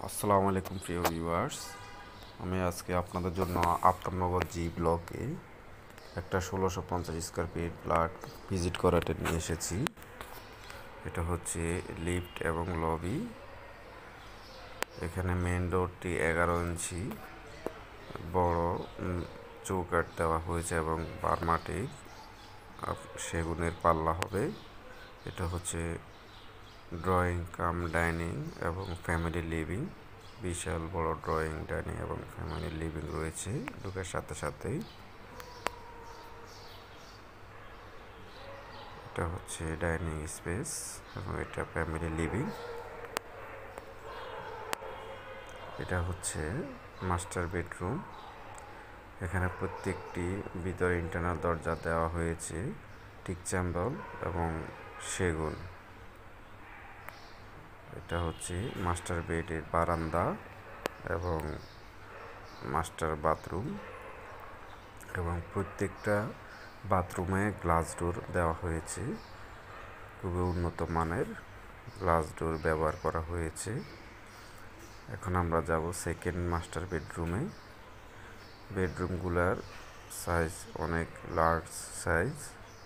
আসসালামু আলাইকুম প্রিয় ভিউয়ার্স। আমি আজকে আপনাদের জন্য আফতাবনগর জি ব্লকে একটা 1650 স্কোয়ার ফিট ফ্ল্যাট ভিজিট করাতে নিয়ে এসেছি। এটা হচ্ছে লিফট এবং লবি। এখানে মেন ডোরটি 11 ইঞ্চি বড় চৌকাঠ দেওয়া হয়েছে এবং বারমাটি সেগুনের পাল্লা হবে। এটা হচ্ছে ড্রয়িং কাম ডাইনিং এবং ফ্যামিলি লিভিং। বিশাল বড় ড্রয়িং ডাইনিং এবং ফ্যামিলি লিভিং রয়েছে ঢোকার সাথে সাথেই। এটা হচ্ছে ডাইনিং স্পেস এবং এটা ফ্যামিলি লিভিং। এটা হচ্ছে মাস্টার বেডরুম। এখানে প্রত্যেকটি ভিতরে ইন্টারনাল দরজা দেওয়া হয়েছে টিক চাম্বল এবং সেগুন। এটা হচ্ছে মাস্টার বেডের বারান্দা এবং মাস্টার বাথরুম, এবং প্রত্যেকটা বাথরুমে গ্লাস ডোর দেওয়া হয়েছে। খুবই উন্নত মানের গ্লাস ডোর ব্যবহার করা হয়েছে। এখন আমরা যাব সেকেন্ড মাস্টার বেডরুমে। বেডরুমগুলার সাইজ অনেক লার্জ সাইজ,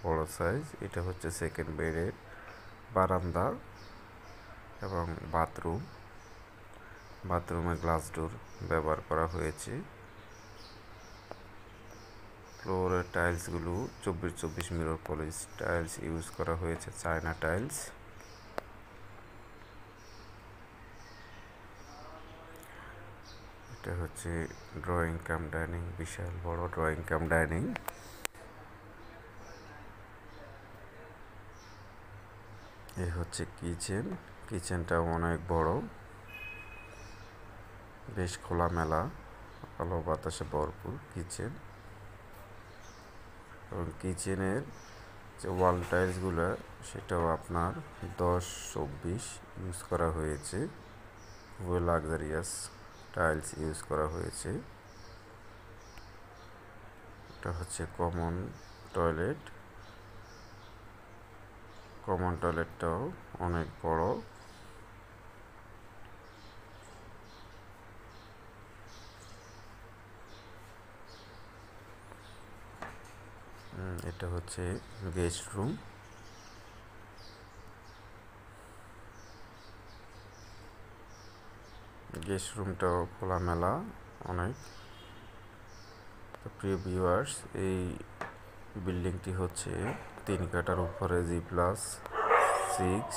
বড় সাইজ। এটা হচ্ছে সেকেন্ড বেডের বারান্দা এবং বাথরুম। বাথরুমে গ্লাস ডোর ব্যবহার করা হয়েছে। ফ্লোরের টাইলসগুলো 24x24 mirror polish tiles use করা হয়েছে, চায়না টাইলস। এটা হচ্ছে ড্রয়িং কাম ডাইনিং, বিশাল বড় ড্রয়িং কাম ডাইনিং। এই হচ্ছে কিচেন। কিচেনটাও অনেক বড়, বেশ খোলামেলা, আলো বাতাসে ভরপুর কিচেন। এবং কিচেনের যে ওয়াল টাইলসগুলো সেটাও আপনার 10x24 ইউজ করা হয়েছে। খুবই লাক্সারিয়াস টাইলস ইউজ করা হয়েছে। এটা হচ্ছে কমন টয়লেট। কমন টয়লেটটাও অনেক বড়। এটা হচ্ছে গেস্ট রুম। গেস্ট রুমটাও খোলামেলা অনেক। প্রিয় ভিউয়ার্স, এই বিল্ডিংটি হচ্ছে 3 কাঠার উপরে G+6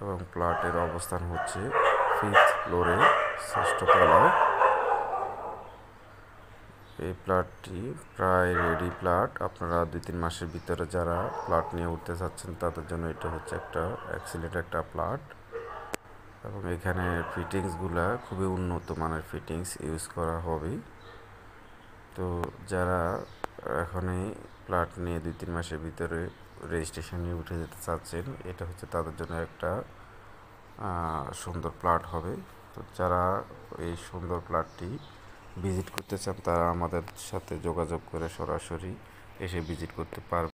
এবং প্লটের অবস্থান হচ্ছে 5th ফ্লোরে, 6ষ্ঠ তলায়। এই প্লটটি প্রায় রেডি প্লট। আপনারা 2-3 মাসের ভিতরে যারা প্লট নিয়ে উঠতে চাচ্ছেন তাদের জন্য এটা হচ্ছে একটা এক্সিলেন্ট একটা প্লট। এবং এখানে ফিটিংসগুলা খুবই উন্নত মানের ফিটিংস ইউজ করা হবে। তো যারা এখনই প্লট নিয়ে 2-3 মাসের ভিতরে রেজিস্ট্রেশন নিয়ে উঠে যেতে চাচ্ছেন, এটা হচ্ছে তাদের জন্য একটা সুন্দর প্লট হবে। তো যারা এই সুন্দর প্লটটি ভিজিট করতে চান তারা আমাদের সাথে যোগাযোগ করে সরাসরি এসে ভিজিট করতে পারবে।